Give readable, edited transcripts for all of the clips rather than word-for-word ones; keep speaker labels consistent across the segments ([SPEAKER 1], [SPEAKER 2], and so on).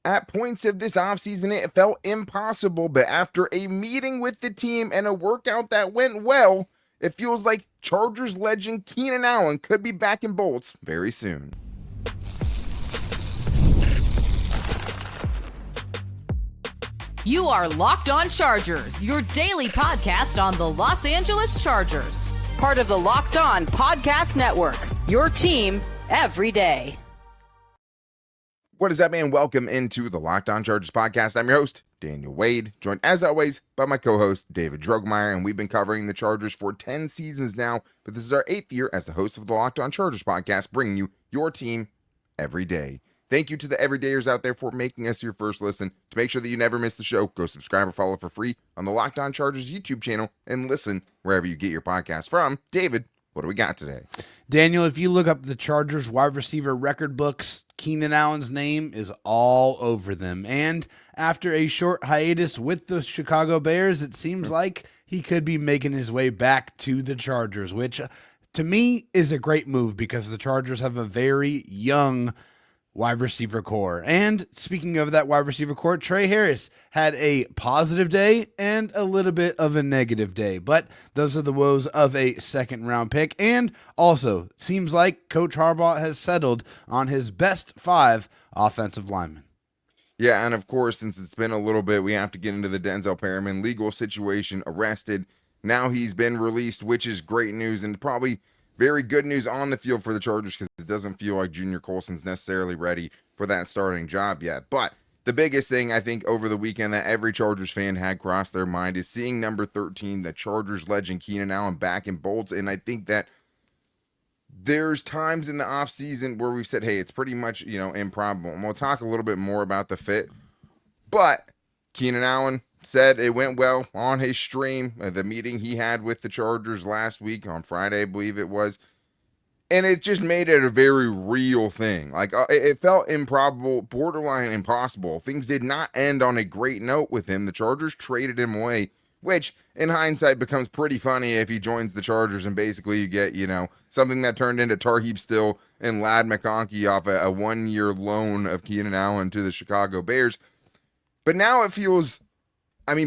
[SPEAKER 1] At points of this offseason, it felt impossible, but after a meeting with the team and a workout that went well, it feels like Chargers legend Keenan Allen could be back in bolts very soon.
[SPEAKER 2] You are Locked On Chargers, your daily podcast on the Los Angeles Chargers. Part of the Locked On Podcast Network, your team every day.
[SPEAKER 1] What is up, man? Welcome into the Locked On Chargers podcast. I'm your host, Daniel Wade, joined as always by my co-host, David Droegemeier, and we've been covering the Chargers for 10 seasons now, but this is our 8th year as the host of the Locked On Chargers podcast, bringing you your team every day. Thank you to the everydayers out there for making us your first listen. To make sure that you never miss the show, go subscribe or follow for free on the Locked On Chargers YouTube channel and listen wherever you get your podcast from. David, what do we got today?
[SPEAKER 3] Daniel, if you look up the Chargers wide receiver record books, Keenan Allen's name is all over them. And after a short hiatus with the Chicago Bears, it seems like he could be making his way back to the Chargers, which to me is a great move because the Chargers have a very young wide receiver core. And speaking of that wide receiver core, Trey Harris had a positive day and a little bit of a negative day, but those are the woes of a second round pick. And also seems like Coach Harbaugh has settled on his best 5 offensive linemen.
[SPEAKER 1] Yeah, and of course, since it's been a little bit, we have to get into the Denzel Perryman legal situation. Arrested. Now he's been released, which is great news and probably very good news on the field for the Chargers because it doesn't feel like Junior Colson's necessarily ready for that starting job yet. But the biggest thing I think over the weekend that every Chargers fan had crossed their mind is seeing number 13, the Chargers legend Keenan Allen, back in bolts. And I think that there's times in the offseason where we've said, hey, it's pretty much, improbable. And we'll talk a little bit more about the fit. But Keenan Allen said it went well on his stream, the meeting he had with the Chargers last week on Friday, I believe it was. And it just made it a very real thing. Like, it felt improbable, borderline impossible. Things did not end on a great note with him. The Chargers traded him away, which in hindsight becomes pretty funny if he joins the Chargers and basically you get, something that turned into Tarheeb Still and Ladd McConkey off a 1-year loan of Keenan Allen to the Chicago Bears. But now it feels,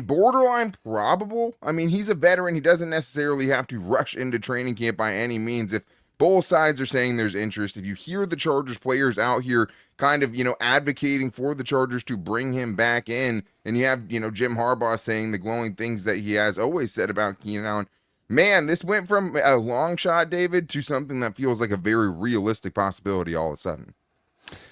[SPEAKER 1] borderline probable. He's a veteran. He doesn't necessarily have to rush into training camp by any means. If both sides are saying there's interest, if you hear the Chargers players out here kind of, advocating for the Chargers to bring him back in, and you have, Jim Harbaugh saying the glowing things that he has always said about Keenan Allen, man, this went from a long shot, David, to something that feels like a very realistic possibility all of a sudden.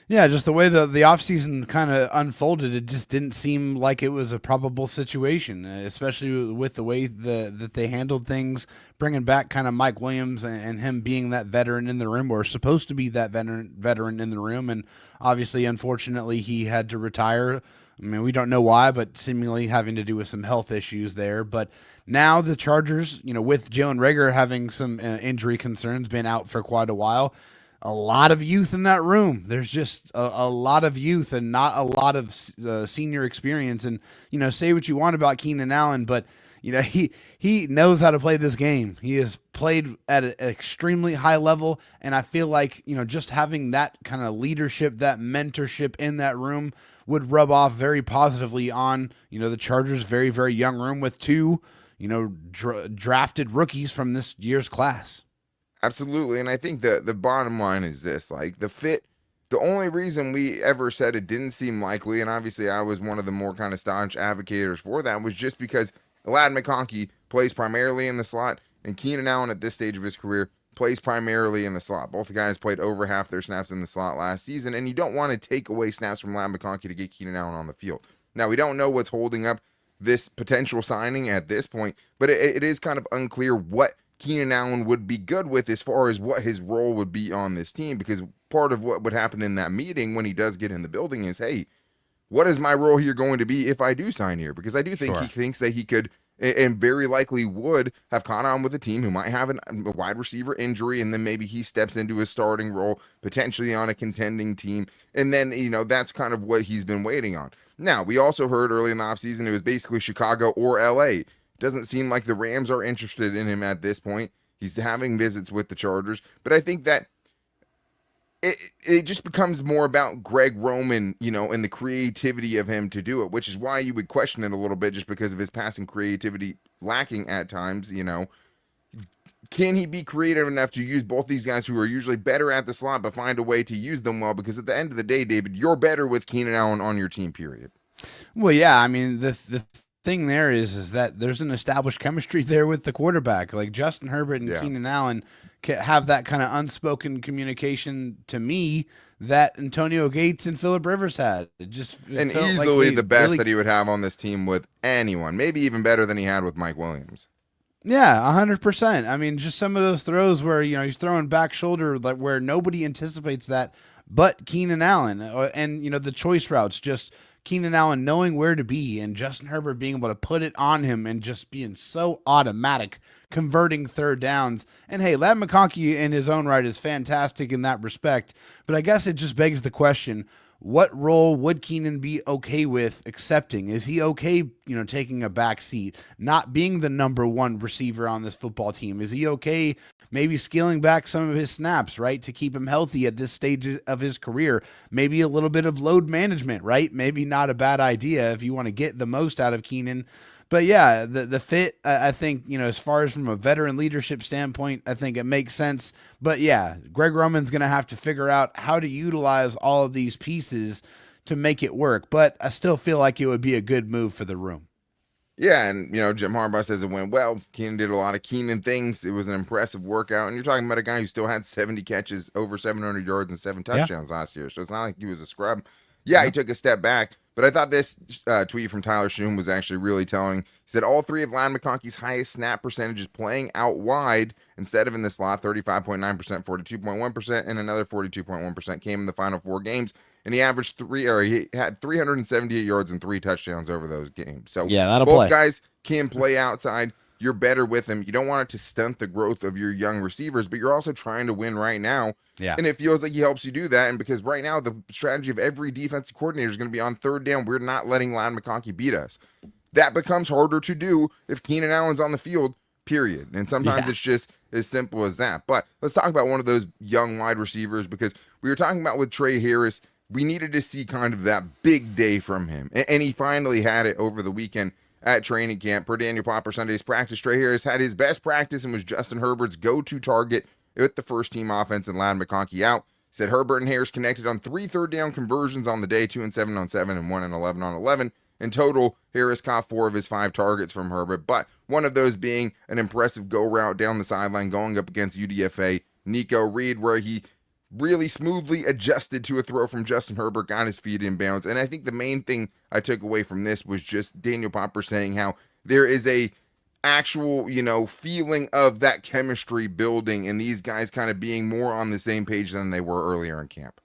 [SPEAKER 3] Yeah, just the way the offseason kind of unfolded, it just didn't seem like it was a probable situation, especially with the way that they handled things, bringing back kind of Mike Williams and him being that veteran in the room, or supposed to be that veteran in the room. And obviously, unfortunately, he had to retire. We don't know why, but seemingly having to do with some health issues there. But now the Chargers, with Jalen Reagor having some injury concerns, been out for quite a while, a lot of youth in that room. There's just a lot of youth and not a lot of senior experience. And, say what you want about Keenan Allen, but, he knows how to play this game. He has played at an extremely high level. And I feel like, just having that kind of leadership, that mentorship in that room would rub off very positively on, the Chargers' very, very young room with 2, drafted rookies from this year's class.
[SPEAKER 1] Absolutely, and I think the bottom line is this, like the fit, the only reason we ever said it didn't seem likely, and obviously I was one of the more kind of staunch advocates for that, was just because Ladd McConkey plays primarily in the slot, and Keenan Allen at this stage of his career plays primarily in the slot. Both the guys played over half their snaps in the slot last season, and you don't want to take away snaps from Ladd McConkey to get Keenan Allen on the field. Now, we don't know what's holding up this potential signing at this point, but it is kind of unclear what Keenan Allen would be good with as far as what his role would be on this team, because part of what would happen in that meeting when he does get in the building is, hey, what is my role here going to be if I do sign here? Because I do think he thinks that he could and very likely would have caught on with a team who might have a wide receiver injury, and then maybe he steps into a starting role, potentially on a contending team, and then, that's kind of what he's been waiting on. Now, we also heard early in the offseason it was basically Chicago or LA. Doesn't seem like the Rams are interested in him at this point. He's having visits with the Chargers, but I think that it just becomes more about Greg Roman, and the creativity of him to do it, which is why you would question it a little bit just because of his passing creativity lacking at times. Can he be creative enough to use both these guys who are usually better at the slot, but find a way to use them well? Because at the end of the day, David, you're better with Keenan Allen on your team, period.
[SPEAKER 3] Well, yeah, I mean, the thing there is that there's an established chemistry there with the quarterback. Like Justin Herbert and Keenan Allen have that kind of unspoken communication to me that Antonio Gates and Phillip Rivers had.
[SPEAKER 1] And easily the best that he would have on this team with anyone, maybe even better than he had with Mike Williams.
[SPEAKER 3] Yeah, 100%. I mean, just some of those throws where, he's throwing back shoulder, like where nobody anticipates that but Keenan Allen. And, the choice routes, just Keenan Allen knowing where to be and Justin Herbert being able to put it on him and just being so automatic, converting third downs. And hey, Ladd McConkey in his own right is fantastic in that respect. But I guess it just begs the question, what role would Keenan be okay with accepting? Is he okay, taking a back seat, not being the number one receiver on this football team? Is he okay maybe scaling back some of his snaps, right, to keep him healthy at this stage of his career? Maybe a little bit of load management, right? Maybe not a bad idea if you want to get the most out of Keenan. But yeah, the fit, I think, as far as from a veteran leadership standpoint, I think it makes sense. But yeah, Greg Roman's going to have to figure out how to utilize all of these pieces to make it work. But I still feel like it would be a good move for the room.
[SPEAKER 1] Yeah, and, Jim Harbaugh says it went well. Keenan did a lot of Keenan things. It was an impressive workout. And you're talking about a guy who still had 70 catches, over 700 yards, and 7 touchdowns last year. So it's not like he was a scrub. Yeah, he took a step back. But I thought this tweet from Tyler Shoom was actually really telling. He said all three of Ladd McConkey's highest snap percentages playing out wide instead of in the slot, 35.9%, 42.1%, and another 42.1% came in the final 4 games. And he averaged he had 378 yards and 3 touchdowns over those games. So
[SPEAKER 3] yeah,
[SPEAKER 1] both guys can play outside. You're better with him. You don't want it to stunt the growth of your young receivers, but you're also trying to win right now.
[SPEAKER 3] Yeah.
[SPEAKER 1] And it feels like he helps you do that. And because right now the strategy of every defensive coordinator is going to be on third down, we're not letting Ladd McConkey beat us. That becomes harder to do if Keenan Allen's on the field, period. And sometimes it's just as simple as that. But let's talk about one of those young wide receivers, because we were talking about with Trey Harris, we needed to see kind of that big day from him. And he finally had it over the weekend at training camp. Per Daniel Popper Sunday's practice, Trey Harris had his best practice and was Justin Herbert's go-to target with the first-team offense and Ladd McConkey out. Said Herbert and Harris connected on 3 third-down conversions on the day, 2 and 7 on 7 and 1 and 11 on 11. In total, Harris caught 4 of his 5 targets from Herbert, but one of those being an impressive go route down the sideline going up against UDFA Nico Reed, where he really smoothly adjusted to a throw from Justin Herbert, got his feet in bounds. And I think the main thing I took away from this was just Daniel Popper saying how there is a actual, feeling of that chemistry building and these guys kind of being more on the same page than they were earlier in camp.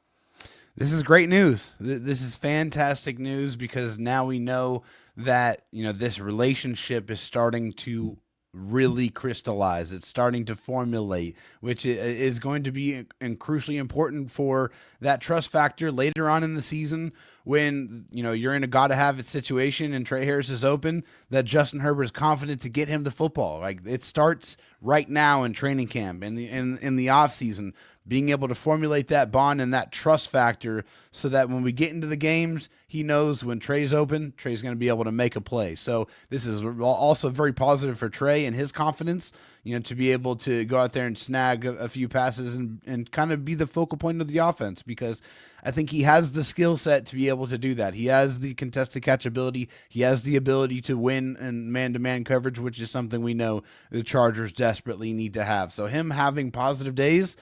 [SPEAKER 3] This is great news. This is fantastic news, because now we know that, this relationship is starting to really crystallize. It's starting to formulate, which is going to be crucially important for that trust factor later on in the season when, you're in a gotta have it situation and Trey Harris is open, that Justin Herbert is confident to get him the football. Like, it starts right now in training camp and in the off season, being able to formulate that bond and that trust factor so that when we get into the games, he knows when Trey's open, Trey's going to be able to make a play. So this is also very positive for Trey and his confidence, to be able to go out there and snag a few passes and kind of be the focal point of the offense, because I think he has the skill set to be able to do that. He has the contested catch ability. He has the ability to win in man-to-man coverage, which is something we know the Chargers desperately need to have. So him having positive days,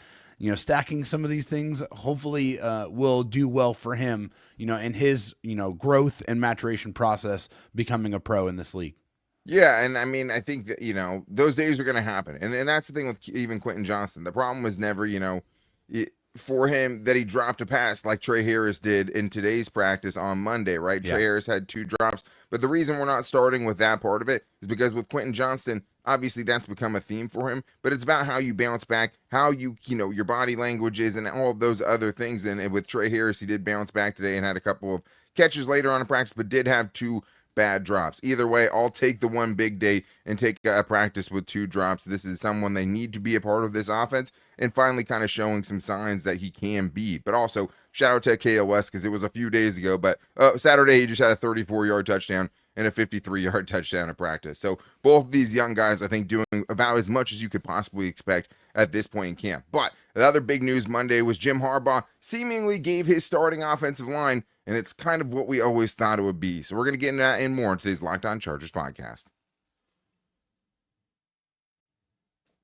[SPEAKER 3] stacking some of these things, hopefully will do well for him, in his, growth and maturation process, becoming a pro in this league.
[SPEAKER 1] Yeah, and I mean, I think that, those days are going to happen. And that's the thing with even Quentin Johnston. The problem was never, for him that he dropped a pass like Trey Harris did in today's practice on Monday, right? Yeah. Trey Harris had 2 drops. But the reason we're not starting with that part of it is because with Quentin Johnston, obviously that's become a theme for him, but it's about how you bounce back, how you your body language is, and all of those other things. And with Trey Harris, he did bounce back today and had a couple of catches later on in practice, but did have 2 bad drops. Either way, I'll take the one big day and take a practice with 2 drops. This is someone they need to be a part of this offense and finally kind of showing some signs that he can be. But also, shout out to KOS because it was a few days ago, but Saturday he just had a 34-yard touchdown and a 53-yard touchdown in practice. So both of these young guys, I think, doing about as much as you could possibly expect at this point in camp. But the other big news Monday was Jim Harbaugh seemingly gave his starting offensive line, and it's kind of what we always thought it would be. So we're going to get into that and more in today's Locked On Chargers podcast.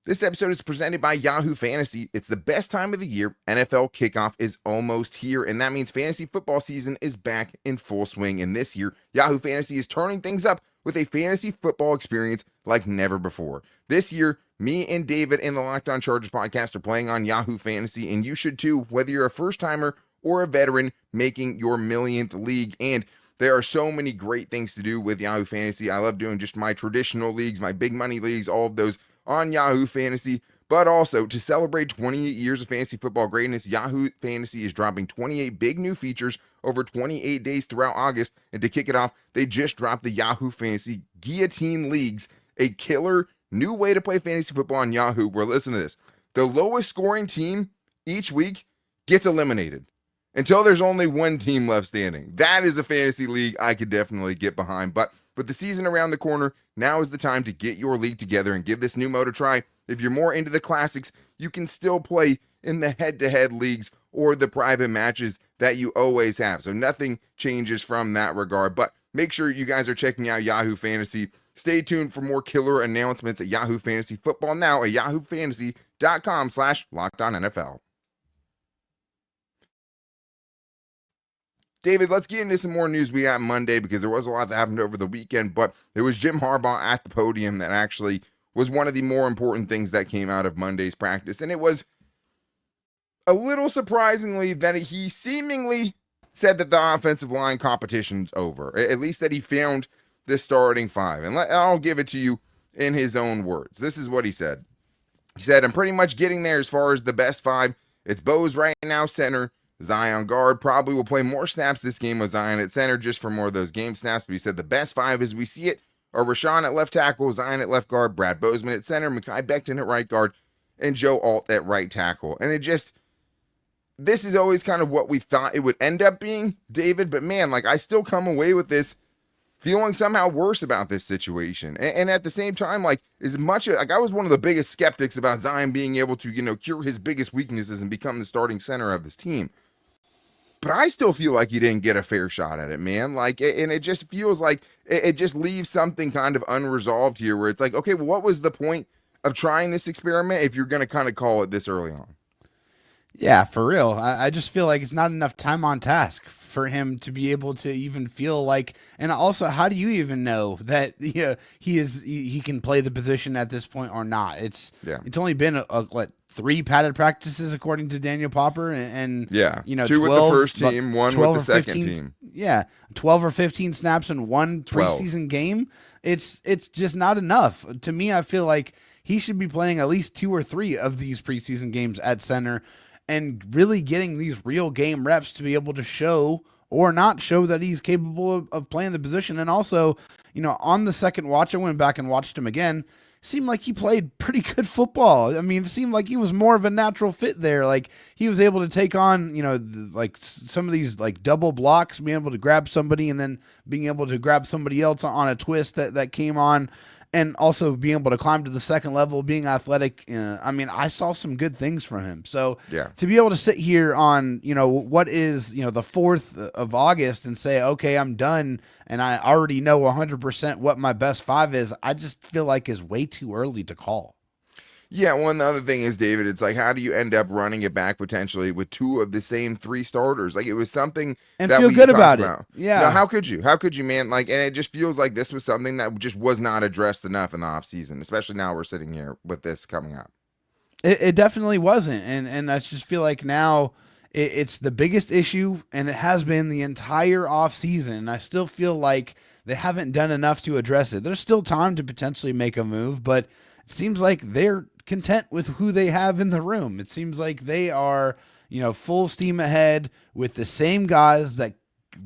[SPEAKER 1] This episode is presented by Yahoo Fantasy. It's the best time of the year. NFL kickoff is almost here, and that means fantasy football season is back in full swing. And this year, Yahoo Fantasy is turning things up with a fantasy football experience like never before. This year, me and David in the Locked On Chargers podcast are playing on Yahoo Fantasy, and you should too, whether you're a first-timer or a veteran making your millionth league. And there are so many great things to do with Yahoo Fantasy. I love doing just my traditional leagues, my big money leagues, all of those on Yahoo Fantasy, but also to celebrate 28 years of fantasy football greatness, Yahoo Fantasy is dropping 28 big new features over 28 days throughout August. And to kick it off, they just dropped the Yahoo Fantasy Guillotine Leagues, a killer new way to play fantasy football on Yahoo, where, listen to this, the lowest scoring team each week gets eliminated until there's only one team left standing. That is a fantasy league I could definitely get behind. But with the season around the corner, now is the time to get your league together and give this new mode a try. If you're more into the classics, you can still play in the head-to-head leagues or the private matches that you always have. So nothing changes from that regard. But make sure you guys are checking out Yahoo Fantasy. Stay tuned for more killer announcements at Yahoo Fantasy Football now at yahoofantasy.com/LockedOnNFL. David, let's get into some more news we got Monday because there was a lot that happened over the weekend, but it was Jim Harbaugh at the podium that actually was one of the more important things that came out of Monday's practice. And it was a little surprisingly that he seemingly said that the offensive line competition's over, at least that he found the starting 5. And I'll give it to you in his own words. This is what he said. He said, I'm pretty much getting there as far as the best 5. It's Bose right now, center. Zion guard, probably will play more snaps this game with Zion at center just for more of those game snaps. But he said the best 5 as we see it are Rashawn at left tackle, Zion at left guard, Brad Bozeman at center, Mekhi Becton at right guard, and Joe Alt at right tackle. And this is always kind of what we thought it would end up being, David. But man, I still come away with this feeling somehow worse about this situation. And at the same time, as much as I was one of the biggest skeptics about Zion being able to, cure his biggest weaknesses and become the starting center of this team. But I still feel like he didn't get a fair shot at it, man. And it just feels like it just leaves something kind of unresolved here where it's like, okay, well, what was the point of trying this experiment if you're going to kind of call it this early on?
[SPEAKER 3] Yeah, for real. I just feel like it's not enough time on task for him to be able to even feel like, and also, how do you even know that he can play the position at this point or not? It's only been 3 padded practices according to Daniel Popper, and
[SPEAKER 1] 2
[SPEAKER 3] 12,
[SPEAKER 1] with the first team, 1 with the second
[SPEAKER 3] 15,
[SPEAKER 1] team.
[SPEAKER 3] Yeah, 12 or 15 snaps in one preseason game. It's just not enough. To me, I feel like he should be playing at least 2 or 3 of these preseason games at center and really getting these real game reps to be able to show or not show that he's capable of playing the position. And also, on the second watch, I went back and watched him again. Seemed like he played pretty good football. I mean, it seemed like he was more of a natural fit there. He was able to take on, some of these double blocks, being able to grab somebody and then being able to grab somebody else on a twist that came on, and also being able to climb to the second level, being athletic. I saw some good things from him. So to be able to sit here on, what is, the 4th of August and say, okay, I'm done, and I already know 100% what my best 5 is, I just feel like is way too early to call.
[SPEAKER 1] Yeah, one other thing is, David, it's how do you end up running it back potentially with 2 of the same 3 starters? It was something
[SPEAKER 3] and
[SPEAKER 1] that
[SPEAKER 3] feel
[SPEAKER 1] we
[SPEAKER 3] good
[SPEAKER 1] talked
[SPEAKER 3] about
[SPEAKER 1] about.
[SPEAKER 3] It. Yeah.
[SPEAKER 1] No, how could you? How could you, man? And it just feels like this was something that just was not addressed enough in the offseason, especially now we're sitting here with this coming up.
[SPEAKER 3] It definitely wasn't. And I just feel like now it's the biggest issue, and it has been the entire offseason. And I still feel like they haven't done enough to address it. There's still time to potentially make a move, but it seems like they're content with who they have in the room. It seems like they are, full steam ahead with the same guys that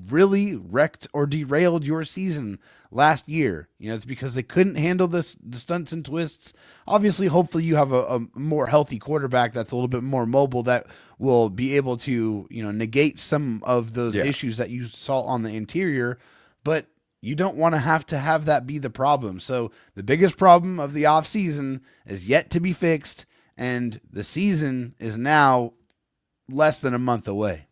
[SPEAKER 3] really wrecked or derailed your season last year. It's because they couldn't handle the stunts and twists. Obviously, hopefully you have a more healthy quarterback that's a little bit more mobile that will be able to, negate some of those issues that you saw on the interior, but you don't want to have that be the problem. So the biggest problem of the offseason is yet to be fixed, and the season is now less than a month away.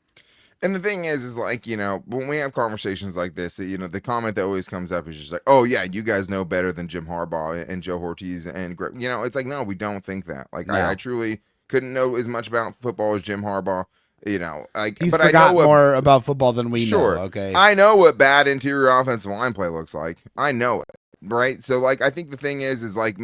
[SPEAKER 1] And the thing is like, when we have conversations like this, the comment that always comes up is just like, oh yeah, you guys know better than Jim Harbaugh and Joe Ortiz and Greg. It's like, no, we don't think that. Like, no. I truly couldn't know as much about football as Jim Harbaugh. Like,
[SPEAKER 3] he's
[SPEAKER 1] but
[SPEAKER 3] forgot
[SPEAKER 1] I know
[SPEAKER 3] more about football than we
[SPEAKER 1] know.
[SPEAKER 3] Okay,
[SPEAKER 1] I know what bad interior offensive line play looks like. I know it, right? So, like, I think the thing is like,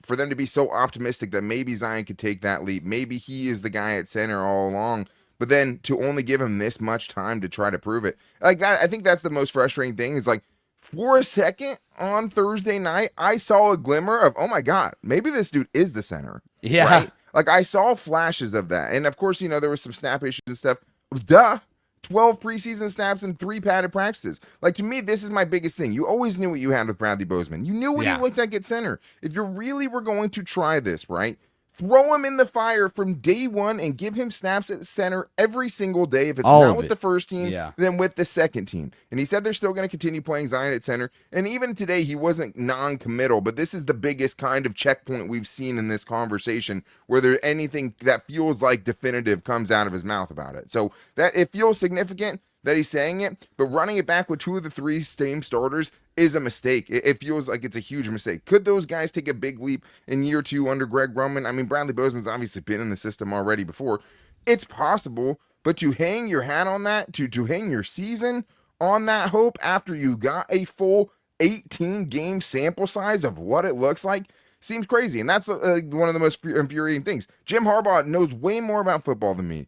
[SPEAKER 1] for them to be so optimistic that maybe Zion could take that leap, maybe he is the guy at center all along. But then to only give him this much time to try to prove it, like that, I think that's the most frustrating thing. Is like, for a second on Thursday night, I saw a glimmer of, oh my God, maybe this dude is the center.
[SPEAKER 3] Yeah.
[SPEAKER 1] Right? Like, I saw flashes of that. And of course, there was some snap issues and stuff. Duh. 12 preseason snaps and 3 padded practices. Like, to me, this is my biggest thing. You always knew what you had with Bradley Bozeman. You knew what he looked like at center. If you really were going to try this, right? Throw him in the fire from day one and give him snaps at center every single day. If it's not with the first team, then with the second team. And he said they're still going to continue playing Zion at center. And even today, he wasn't non-committal, but this is the biggest kind of checkpoint we've seen in this conversation where there anything that feels like definitive comes out of his mouth about it. So that it feels significant that he's saying it, but running it back with 2 of the 3 same starters is a mistake. It feels like it's a huge mistake. Could those guys take a big leap in year 2 under Greg Roman? I mean, Bradley Bozeman's obviously been in the system already before. It's possible, but to hang your hat on that, to hang your season on that hope after you got a full 18-game sample size of what it looks like seems crazy. And that's one of the most infuriating things. Jim Harbaugh knows way more about football than me.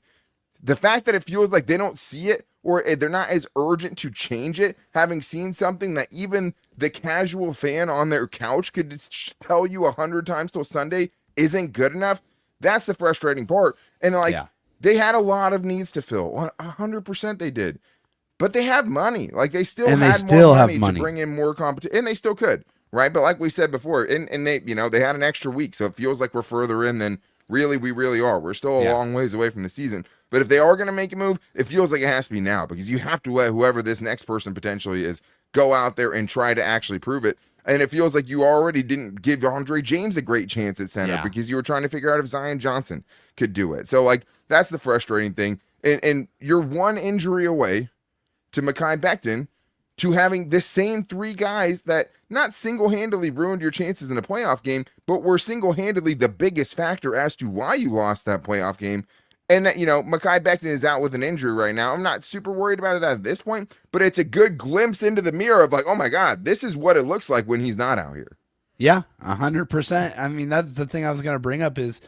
[SPEAKER 1] The fact that it feels like they don't see it or they're not as urgent to change it, having seen something that even the casual fan on their couch could just tell you 100 times till Sunday isn't good enough, that's the frustrating part. And they had a lot of needs to fill. 100% they did. But they have money. Like, they still had more money to bring in more competition. And they still could, right? But like we said before, and they, they had an extra week, so it feels like we're further in than we really are. We're still a long ways away from the season. But if they are going to make a move, it feels like it has to be now, because you have to let whoever this next person potentially is go out there and try to actually prove it. And it feels like you already didn't give Andre James a great chance at center because you were trying to figure out if Zion Johnson could do it. So, like, that's the frustrating thing. And you're one injury away to Mekhi Becton to having the same 3 guys that not single-handedly ruined your chances in a playoff game, but were single-handedly the biggest factor as to why you lost that playoff game. And, Mekhi Becton is out with an injury right now. I'm not super worried about it at this point, but it's a good glimpse into the mirror of like, oh my God, this is what it looks like when he's not out here.
[SPEAKER 3] Yeah, 100%. I mean, that's the thing I was going to bring up is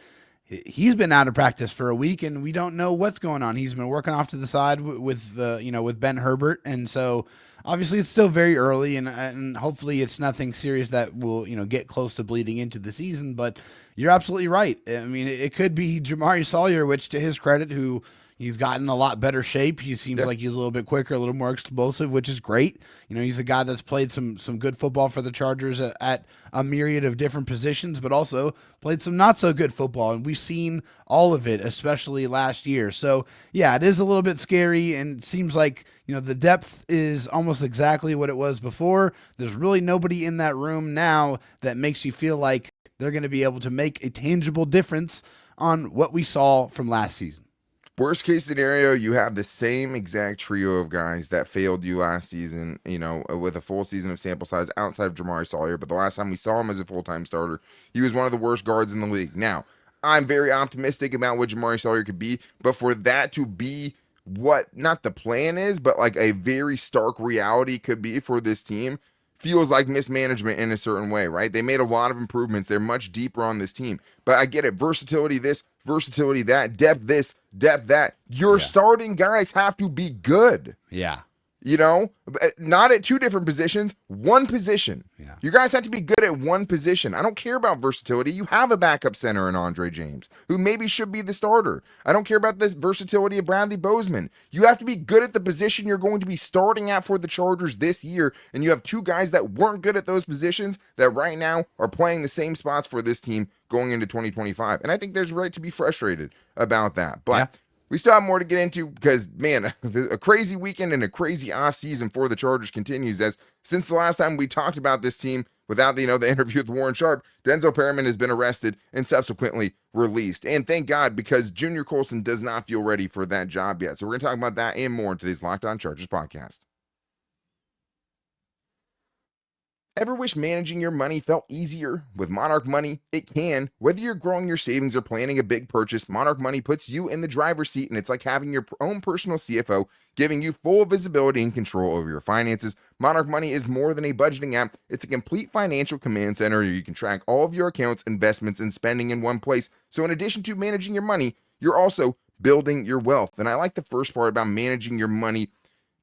[SPEAKER 3] he's been out of practice for a week and we don't know what's going on. He's been working off to the side with Ben Herbert. And so obviously it's still very early and hopefully it's nothing serious that will, get close to bleeding into the season, but you're absolutely right. I mean, it could be Jamari Sawyer, which to his credit, who he's gotten a lot better shape. He seems like he's a little bit quicker, a little more explosive, which is great. He's a guy that's played some good football for the Chargers at a myriad of different positions, but also played some not so good football. And we've seen all of it, especially last year. So yeah, it is a little bit scary and it seems like, the depth is almost exactly what it was before. There's really nobody in that room now that makes you feel like they're going to be able to make a tangible difference on what we saw from last season.
[SPEAKER 1] Worst case scenario, you have the same exact trio of guys that failed you last season, with a full season of sample size outside of Jamari Sawyer. But the last time we saw him as a full-time starter, he was one of the worst guards in the league. Now, I'm very optimistic about what Jamari Sawyer could be, but for that to be what not the plan is, but like a very stark reality could be for this team, feels like mismanagement in a certain way, right? They made a lot of improvements. They're much deeper on this team. But I get it. Versatility this, versatility that, depth this, depth that. Your starting guys have to be good.
[SPEAKER 3] Yeah.
[SPEAKER 1] Not at two different positions, one position.
[SPEAKER 3] Yeah.
[SPEAKER 1] You guys have to be good at one position. I don't care about versatility. You have a backup center in Andre James, who maybe should be the starter. I don't care about this versatility of Bradley Bozeman. You have to be good at the position you're going to be starting at for the Chargers this year, and you have two guys that weren't good at those positions that right now are playing the same spots for this team going into 2025. And I think there's right to be frustrated about that. But we still have more to get into because, man, a crazy weekend and a crazy offseason for the Chargers continues, as since the last time we talked about this team without the interview with Warren Sharp, Denzel Perryman has been arrested and subsequently released. And thank God, because Junior Colson does not feel ready for that job yet. So we're going to talk about that and more in today's Locked On Chargers podcast. Ever wish managing your money felt easier? With Monarch Money, it can. Whether you're growing your savings or planning a big purchase, Monarch Money puts you in the driver's seat, and it's like having your own personal CFO, giving you full visibility and control over your finances. Monarch Money is more than a budgeting app. It's a complete financial command center where you can track all of your accounts, investments, and spending in one place. So in addition to managing your money, you're also building your wealth. And I like the first part about managing your money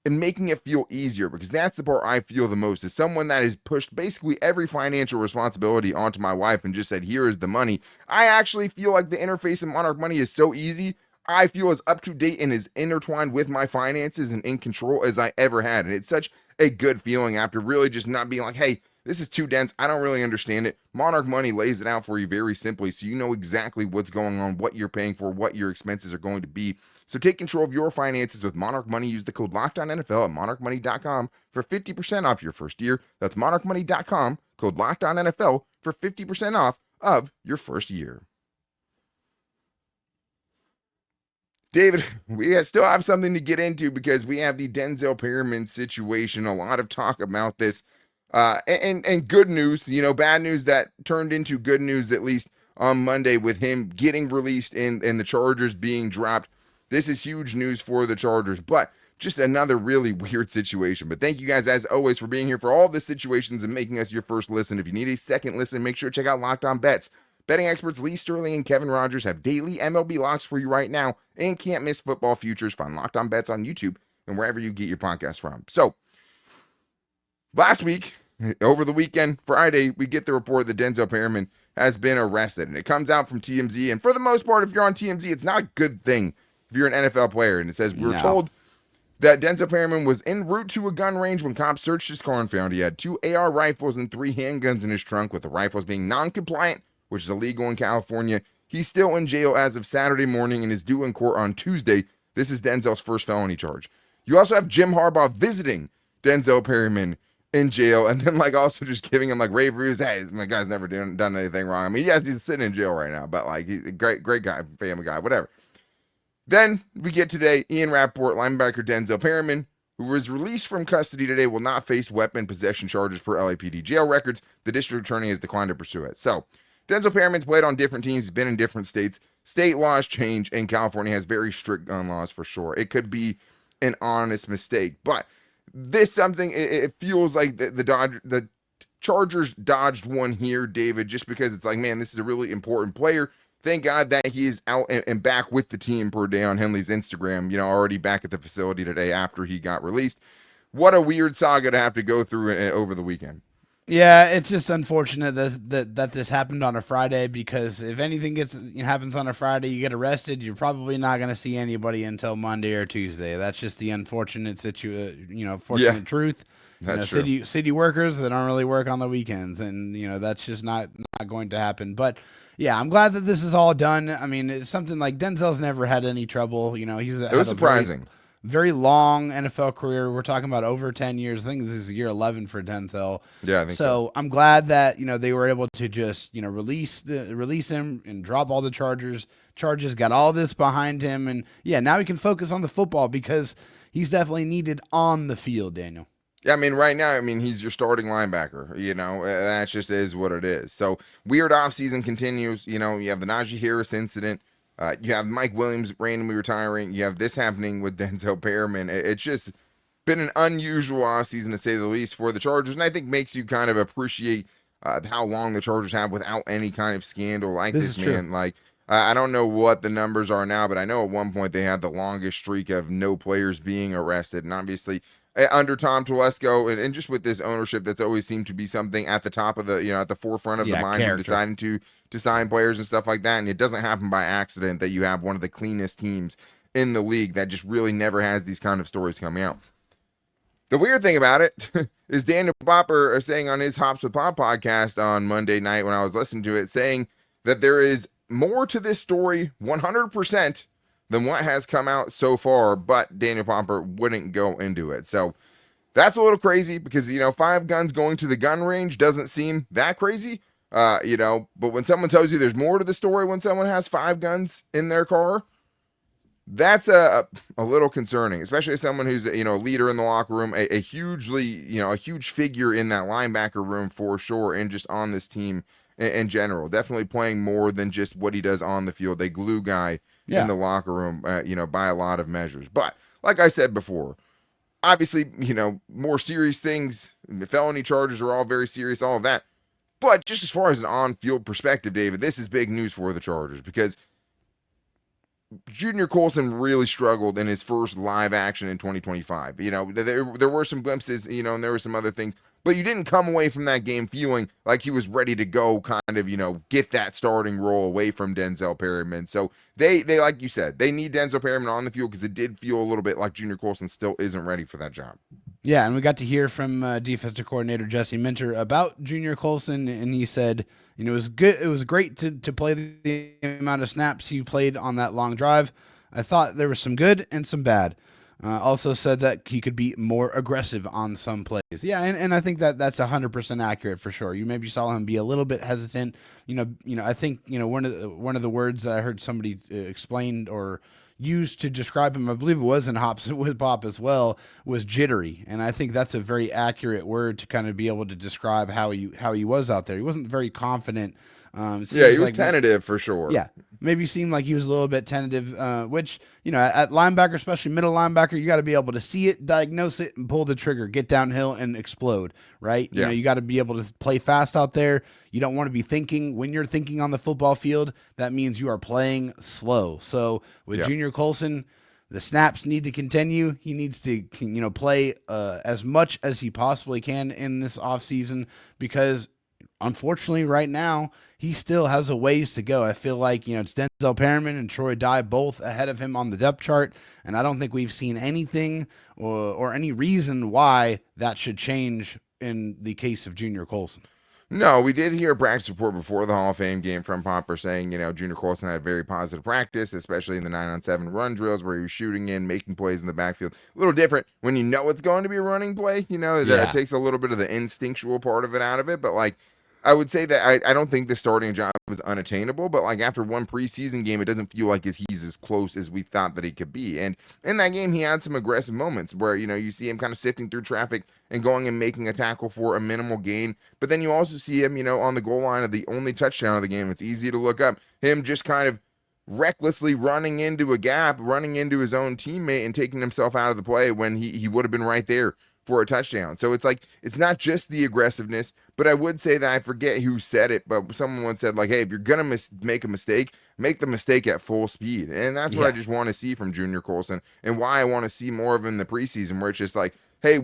[SPEAKER 1] and making it feel easier, because that's the part I feel the most. As someone that has pushed basically every financial responsibility onto my wife and just said, here is the money, I actually feel like the interface in Monarch Money is so easy. I feel as up to date and as intertwined with my finances and in control as I ever had. And it's such a good feeling after really just not being like, hey, this is too dense, I don't really understand it. Monarch Money lays it out for you very simply, so you know exactly what's going on, what you're paying for, what your expenses are going to be. So take control of your finances with Monarch Money. Use the code LOCKEDONNFL at monarchmoney.com for 50% off your first year. That's monarchmoney.com, code LOCKEDONNFL for 50% off of your first year. David, we still have something to get into because we have the Denzel Perryman situation. A lot of talk about this. And good news, bad news that turned into good news, at least on Monday, with him getting released and the Chargers being dropped. This is huge news for the Chargers, but just another really weird situation. But thank you guys, as always, for being here for all the situations and making us your first listen. If you need a second listen, make sure to check out Locked On Bets. Betting experts Lee Sterling and Kevin Rogers have daily MLB locks for you right now, and can't miss football futures. Find Locked On Bets on YouTube and wherever you get your podcast from. So, last week, over the weekend, Friday, we get the report that Denzel Perryman has been arrested. And it comes out from TMZ. And for the most part, if you're on TMZ, it's not a good thing if you're an NFL player. And it says, we were told that Denzel Perryman was en route to a gun range when cops searched his car and found he had 2 AR rifles and 3 handguns in his trunk, with the rifles being non-compliant, which is illegal in California. He's still in jail as of Saturday morning and is due in court on Tuesday. This is Denzel's first felony charge. You also have Jim Harbaugh visiting Denzel Perryman in jail, and then also just giving him rave reviews. Hey, my guy's never done anything wrong. I mean, yes, he's sitting in jail right now, but he's a great guy, family guy, whatever. Then we get today, Ian Rappaport, linebacker Denzel Perryman, who was released from custody today, will not face weapon possession charges per LAPD jail records. The district attorney has declined to pursue it. So Denzel Perryman's played on different teams. He's been in different states. State laws change, and California has very strict gun laws for sure. It could be an honest mistake, but it feels like the Chargers dodged one here, David, just because it's man, this is a really important player. Thank God that he is out and back with the team per day on Henley's Instagram, already back at the facility today after he got released. What a weird saga to have to go through over the weekend.
[SPEAKER 3] Yeah, it's just unfortunate that this happened on a Friday, because if anything happens on a Friday, you get arrested, you're probably not going to see anybody until Monday or Tuesday. That's just the unfortunate truth.
[SPEAKER 1] That's true.
[SPEAKER 3] City workers that don't really work on the weekends, and that's just not going to happen. But yeah, I'm glad that this is all done. I mean, it's something like Denzel's never had any trouble. It
[SPEAKER 1] was surprising.
[SPEAKER 3] Very long NFL career. We're talking about over 10 years. I think this is year 11 for Denzel.
[SPEAKER 1] Yeah, I think so.
[SPEAKER 3] I'm glad that they were able to just release him and drop all the charges. Got all this behind him, and yeah, now he can focus on the football, because he's definitely needed on the field, Daniel.
[SPEAKER 1] Yeah, I mean, right now, he's your starting linebacker. That just is what it is. So weird offseason continues. You have the Najee Harris incident. You have Mike Williams randomly retiring. You have this happening with Denzel Perryman. It's just been an unusual offseason, to say the least, for the Chargers, and I think makes you kind of appreciate how long the Chargers have without any kind of scandal like this man. True. I don't know what the numbers are now, but I know at one point they had the longest streak of no players being arrested, and obviously under Tom Telesco, and just with this ownership, that's always seemed to be something at the top of the, at the forefront of the mind when deciding to sign players and stuff like that. And it doesn't happen by accident that you have one of the cleanest teams in the league that just really never has these kind of stories coming out. The weird thing about it is Daniel Popper saying on his Hops with Pop podcast on Monday night when I was listening to it, saying that there is more to this story 100% than what has come out so far, but Daniel Popper wouldn't go into it. So that's a little crazy because, 5 guns going to the gun range doesn't seem that crazy, but when someone tells you there's more to the story when someone has 5 guns in their car, that's a little concerning, especially as someone who's, a leader in the locker room, a huge figure in that linebacker room for sure, and just on this team in general, definitely playing more than just what he does on the field, a glue guy in the locker room, by a lot of measures. But like I said before, obviously, more serious things, felony charges are all very serious, all of that. But just as far as an on-field perspective, David, this is big news for the Chargers because Junior Colson really struggled in his first live action in 2025. There were some glimpses, and there were some other things, but you didn't come away from that game feeling like he was ready to go kind of, get that starting role away from Denzel Perryman. So they like you said, they need Denzel Perryman on the field because it did feel a little bit like Junior Colson still isn't ready for that job.
[SPEAKER 3] Yeah, and we got to hear from defensive coordinator Jesse Minter about Junior Colson, and he said, it was good. It was great to play the amount of snaps he played on that long drive. I thought there was some good and some bad. Also said that he could be more aggressive on some plays. Yeah, and I think that's 100% accurate for sure. You maybe saw him be a little bit hesitant. I think one of the words that I heard somebody explained or used to describe him, I believe it was in Hops with Pop as well, was jittery. And I think that's a very accurate word to kind of be able to describe how he was out there. He wasn't very confident.
[SPEAKER 1] He was tentative for sure.
[SPEAKER 3] Yeah, maybe seemed like he was a little bit tentative, which, at linebacker, especially middle linebacker, you got to be able to see it, diagnose it, and pull the trigger, get downhill and explode, right?
[SPEAKER 1] Yeah.
[SPEAKER 3] You got to be able to play fast out there. You don't want to be thinking. When you're thinking on the football field, that means you are playing slow. So with Junior Colson, the snaps need to continue. He needs to, play as much as he possibly can in this offseason because, unfortunately, right now, he still has a ways to go. I feel like, it's Denzel Perryman and Troy Dye both ahead of him on the depth chart, and I don't think we've seen anything or any reason why that should change in the case of Junior Colson.
[SPEAKER 1] No, we did hear a practice report before the Hall of Fame game from Popper saying, Junior Colson had a very positive practice, especially in the 9-on-7 run drills where he was shooting in, making plays in the backfield. A little different when it's going to be a running play, that takes a little bit of the instinctual part of it out of it, but I would say that I don't think the starting job was unattainable, but after one preseason game, it doesn't feel like he's as close as we thought that he could be. And in that game, he had some aggressive moments where, you see him kind of sifting through traffic and going and making a tackle for a minimal gain. But then you also see him, on the goal line of the only touchdown of the game. It's easy to look up him just kind of recklessly running into a gap, running into his own teammate and taking himself out of the play when he would have been right there for a touchdown. So it's not just the aggressiveness, but I would say that I forget who said it, but someone once said hey, if you're going to make a mistake, make the mistake at full speed. And that's what I just want to see from Junior Colson and why I want to see more of him in the preseason where it's just hey,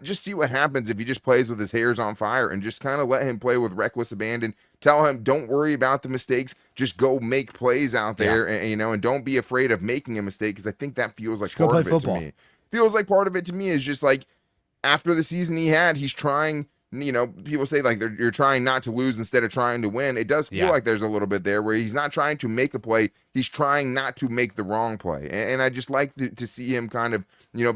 [SPEAKER 1] just see what happens if he just plays with his hairs on fire and just kind of let him play with reckless abandon. Tell him, don't worry about the mistakes. Just go make plays out there and don't be afraid of making a mistake because I think that feels like part of it to me. Feels like part of it to me is just after the season he had, he's trying, people say you're trying not to lose instead of trying to win. It does feel like there's a little bit there where he's not trying to make a play. He's trying not to make the wrong play. And I just like to see him kind of,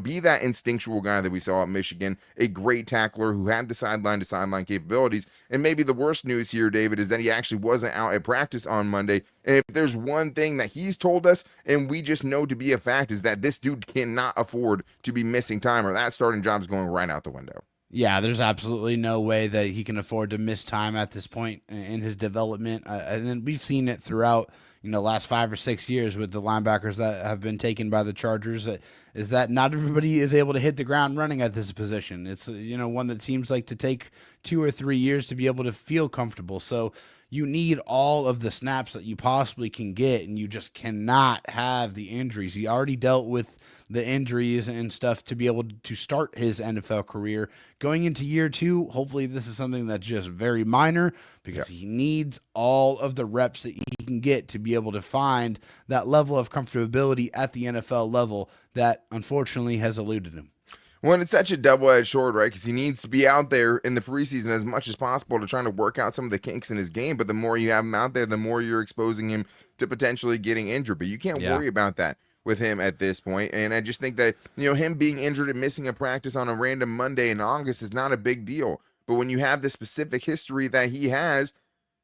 [SPEAKER 1] be that instinctual guy that we saw at Michigan, a great tackler who had the sideline to sideline capabilities. And maybe the worst news here, David, is that he actually wasn't out at practice on Monday. And if there's one thing that he's told us, and we just know to be a fact, is that this dude cannot afford to be missing time or that starting job's going right out the window.
[SPEAKER 3] Yeah, there's absolutely no way that he can afford to miss time at this point in his development. And we've seen it throughout, last 5 or 6 years with the linebackers that have been taken by the Chargers, is that not everybody is able to hit the ground running at this position. It's, one that seems like to take 2 or 3 years to be able to feel comfortable. So you need all of the snaps that you possibly can get, and you just cannot have the injuries. He already dealt with the injuries and stuff to be able to start his NFL career. Going into year 2, hopefully this is something that's just very minor because he needs all of the reps that he can get to be able to find that level of comfortability at the NFL level that unfortunately has eluded him.
[SPEAKER 1] Well, it's such a double-edged sword, right? Because he needs to be out there in the preseason as much as possible to try to work out some of the kinks in his game. But the more you have him out there, the more you're exposing him to potentially getting injured. But you can't worry about that with him at this point. And I just think that, him being injured and missing a practice on a random Monday in August is not a big deal. But when you have the specific history that he has,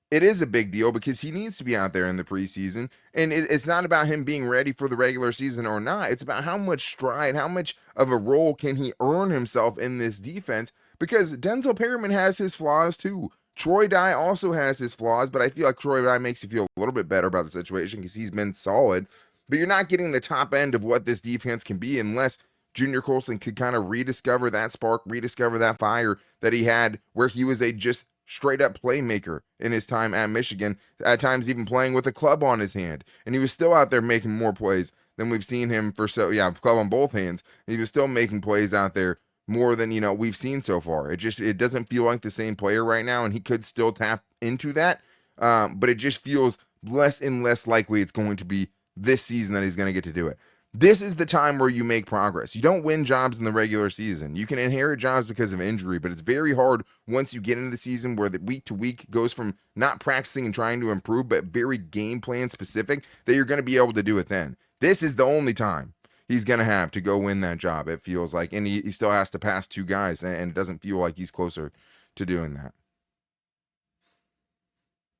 [SPEAKER 1] it is a big deal because he needs to be out there in the preseason. And it's not about him being ready for the regular season or not. It's about how much stride, how much of a role can he earn himself in this defense, because Denzel Perryman has his flaws too. Troy Dye also has his flaws, but I feel like Troy Dye makes you feel a little bit better about the situation because he's been solid. But you're not getting the top end of what this defense can be unless Junior Colson could kind of rediscover that spark, rediscover that fire that he had where he was a just straight up playmaker in his time at Michigan, at times even playing with a club on his hand. And he was still out there making more plays than we've seen him for club on both hands. He was still making plays out there more than, we've seen so far. It doesn't feel like the same player right now, and he could still tap into that. But it just feels less and less likely it's going to be this season that he's going to get to do it. This is the time where you make progress. You don't win jobs in the regular season. You can inherit jobs because of injury, but it's very hard once you get into the season where the week to week goes from not practicing and trying to improve, but very game plan specific, that you're going to be able to do it then. This is the only time he's going to have to go win that job, it feels like. And he still has to pass 2 guys, and it doesn't feel like he's closer to doing that.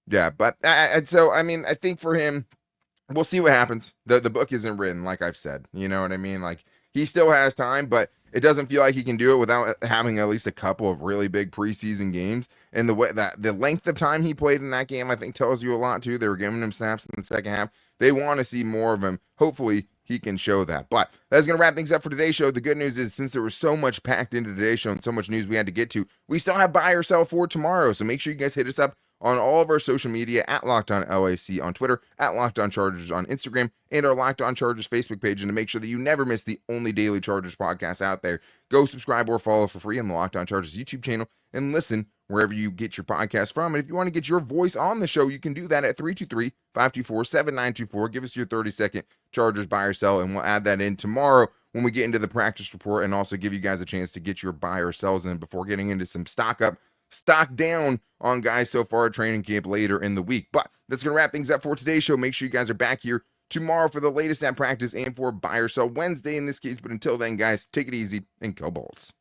[SPEAKER 1] Yeah, but I think for him, we'll see what happens. The book isn't written, like I've said. You know what I mean? Like, he still has time, but it doesn't feel like he can do it without having at least a couple of really big preseason games. And the way that the length of time he played in that game, I think, tells you a lot too. They were giving him snaps in the second half. They want to see more of him. Hopefully, he can show that. But that's going to wrap things up for today's show. The good news is, since there was so much packed into today's show and so much news we had to get to, we still have buy or sell for tomorrow. So make sure you guys hit us up on all of our social media at LockedOnLAC on Twitter, at LockedOnChargers on Instagram, and our Locked On Chargers Facebook page. And to make sure that you never miss the only daily Chargers podcast out there, go subscribe or follow for free on the Locked On Chargers YouTube channel and listen wherever you get your podcast from. And if you want to get your voice on the show, you can do that at 323-524-7924. Give us your 30-second Chargers buy or sell, and we'll add that in tomorrow when we get into the practice report, and also give you guys a chance to get your buy or sells in before getting into some stock up, stock down on guys so far at training camp later in the week. But that's going to wrap things up for today's show. Make sure you guys are back here tomorrow for the latest at practice and for buy or sell Wednesday in this case. But until then, guys, take it easy and go Bolts.